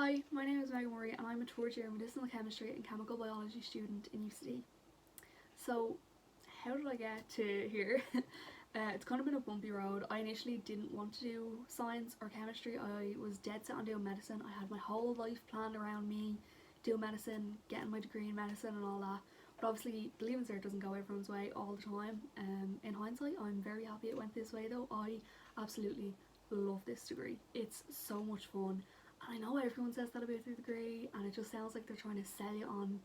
Hi, my name is Megan Murray and I'm a third year medicinal chemistry and chemical biology student in UCD. So, how did I get to here? It's kind of been a bumpy road. I initially didn't want to do science or chemistry. I was dead set on doing medicine. I had my whole life planned around me doing medicine, getting my degree in medicine and all that. But obviously, the leaving cert doesn't go everyone's way all the time. In hindsight, I'm very happy it went this way though. I absolutely love this degree. It's so much fun. And I know everyone says that about their degree and it just sounds like they're trying to sell you on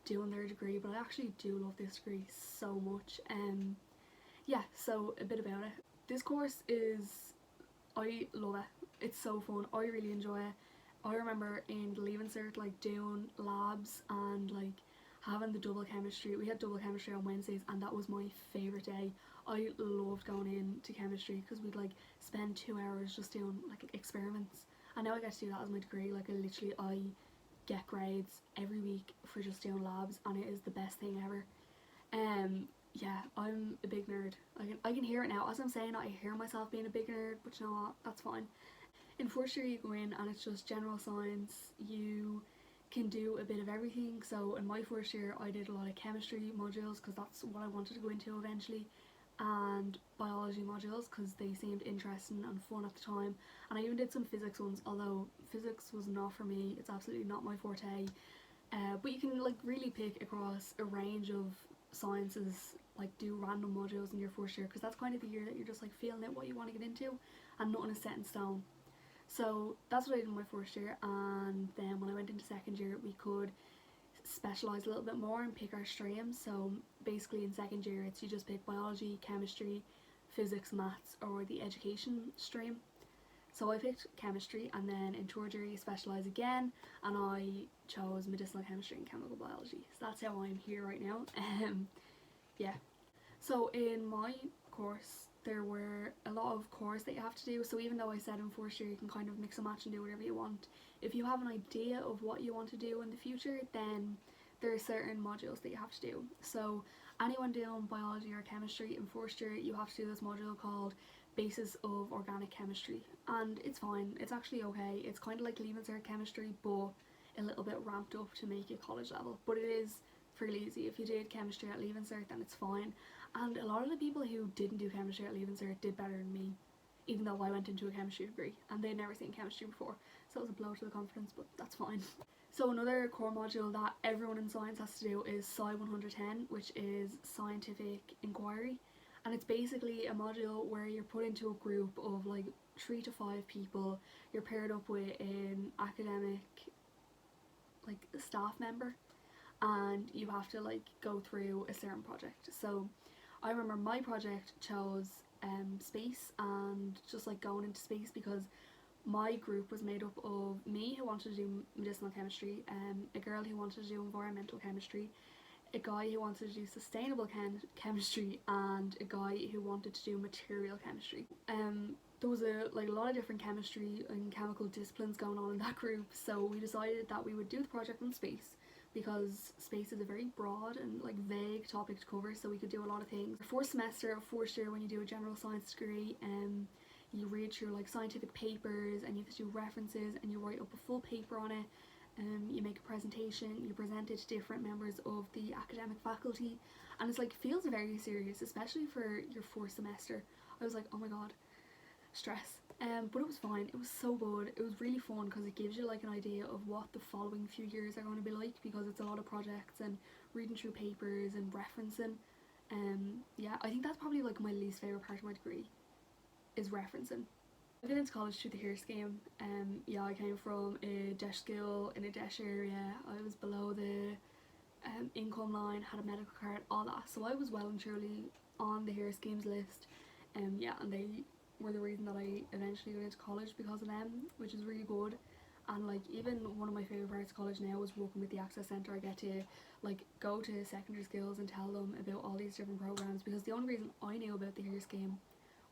doing their degree, but I actually do love this degree so much. Yeah, so a bit about it. This course is, I love it. It's so fun. I really enjoy it. I remember in the leaving cert like doing labs and like having the double chemistry. We had double chemistry on Wednesdays and that was my favourite day. I loved going into chemistry because we'd like spend 2 hours just doing like experiments. And now I get to do that as my degree. Like I get grades every week for just doing labs and it is the best thing ever. Yeah, I'm a big nerd. I can hear it now. As I'm saying, I hear myself being a big nerd, but you know what? That's fine. In first year you go in and it's just general science. You can do a bit of everything. So in my first year I did a lot of chemistry modules because that's what I wanted to go into eventually, and biology modules because they seemed interesting and fun at the time, and I even did some physics ones, although physics was not for me. It's absolutely not my forte. But you can like really pick across a range of sciences, like do random modules in your first year because that's kind of the year that you're just like feeling out what you want to get into and nothing is set in stone. So that's what I did in my first year, and then when I went into second year we could specialise a little bit more and pick our streams. So basically in second year it's you just pick biology, chemistry, physics, maths or the education stream. So I picked chemistry, and then in third year you specialise again and I chose medicinal chemistry and chemical biology. So that's how I'm here right now. Yeah. So in my course there were a lot of cores that you have to do, so even though I said in first year you can kind of mix and match and do whatever you want, if you have an idea of what you want to do in the future then there are certain modules that you have to do. So anyone doing biology or chemistry in first year you have to do this module called Basis of Organic Chemistry, and it's fine, it's actually okay. It's kind of like leaving cert chemistry but a little bit ramped up to make it college level, but it is fairly easy. If you did chemistry at leaving cert then it's fine, and a lot of the people who didn't do chemistry at leaving cert did better than me, even though I went into a chemistry degree and they'd never seen chemistry before, so it was a blow to the confidence, but that's fine. So another core module that everyone in science has to do is Sci 110, which is scientific inquiry, and it's basically a module where you're put into a group of like 3 to 5 people. You're paired up with an academic like staff member and you have to like go through a certain project. So I remember my project chose space and just like going into space because my group was made up of me who wanted to do medicinal chemistry, a girl who wanted to do environmental chemistry, a guy who wanted to do sustainable chemistry and a guy who wanted to do material chemistry. There was a lot of different chemistry and chemical disciplines going on in that group, so we decided that we would do the project on space because space is a very broad and like vague topic to cover, so we could do a lot of things. Fourth semester of first year when you do a general science degree, you read through like scientific papers and you have to do references and you write up a full paper on it. You make a presentation, you present it to different members of the academic faculty, and it's like feels very serious, especially for your fourth semester. I was like, oh my god, stress. But it was fine. It was so good. It was really fun because it gives you like an idea of what the following few years are going to be like, because it's a lot of projects and reading through papers and referencing. Yeah, I think that's probably like my least favourite part of my degree is referencing. I got into college through the HERE scheme. Yeah, I came from a DESH school in a DESH area. I was below the income line, had a medical card, all that. So I was well and truly on the HERE schemes list. Yeah, and they were the reason that I eventually got into college because of them, which is really good. And like even one of my favourite parts of college now is working with the Access Centre. I get to like go to secondary schools and tell them about all these different programmes, because the only reason I knew about the HERE scheme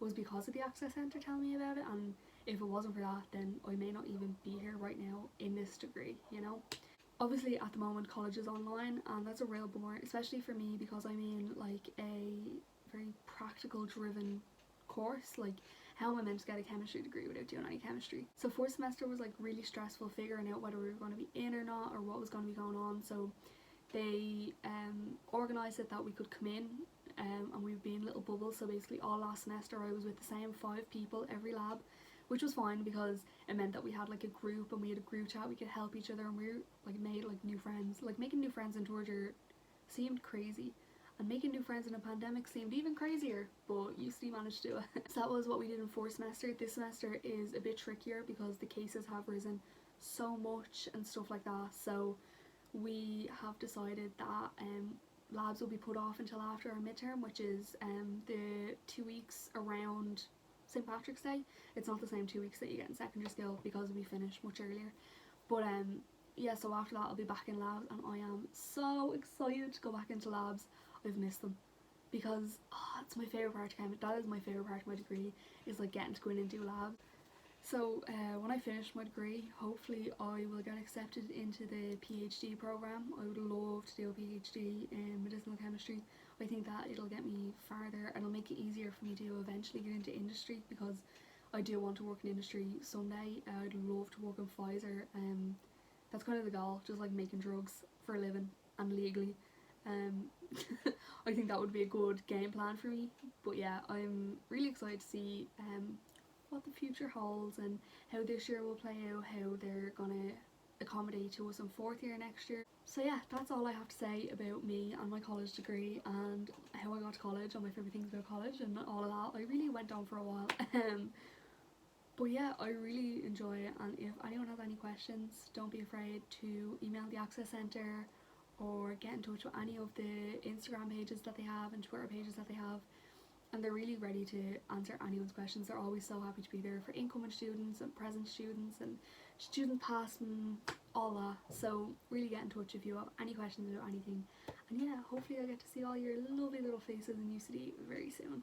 was because of the Access Centre telling me about it, and if it wasn't for that then I may not even be here right now in this degree, you know. Obviously at the moment college is online and that's a real bummer, especially for me because I'm in like a very practical driven course. Like how am I meant to get a chemistry degree without doing any chemistry? So fourth semester was like really stressful figuring out whether we were going to be in or not, or what was going to be going on. So they organised it that we could come in, and we would be in little bubbles. So basically all last semester I was with the same 5 people every lab, which was fine because it meant that we had like a group and we had a group chat, we could help each other, and we like made like new friends. Like making new friends in third year seemed crazy, and making new friends in a pandemic seemed even crazier, but UCD managed to do it. So that was what we did in fourth semester. This semester is a bit trickier because the cases have risen so much and stuff like that. So we have decided that labs will be put off until after our midterm, which is the 2 weeks around St. Patrick's Day. It's not the same 2 weeks that you get in secondary school because we finish much earlier. But yeah, so after that I'll be back in labs, and I am so excited to go back into labs. I've missed them because it's my favourite part of chemistry. That is my favourite part of my degree, is like getting to go in and do labs. So when I finish my degree, hopefully I will get accepted into the PhD program. I would love to do a PhD in medicinal chemistry. I think that it'll get me farther and it'll make it easier for me to eventually get into industry, because I do want to work in industry someday. I'd love to work in Pfizer. That's kind of the goal, just like making drugs for a living and legally. I think that would be a good game plan for me. But yeah, I'm really excited to see what the future holds and how this year will play out, how they're gonna accommodate to us in fourth year next year. So yeah, that's all I have to say about me and my college degree and how I got to college and my favourite things about college and all of that. I really went on for a while. But yeah, I really enjoy it, and if anyone has any questions, don't be afraid to email the Access Centre or get in touch with any of the Instagram pages that they have and Twitter pages that they have. And they're really ready to answer anyone's questions. They're always so happy to be there for incoming students and present students and student past and all that. So really get in touch if you have any questions about anything. And yeah, hopefully I'll get to see all your lovely little faces in UCD very soon.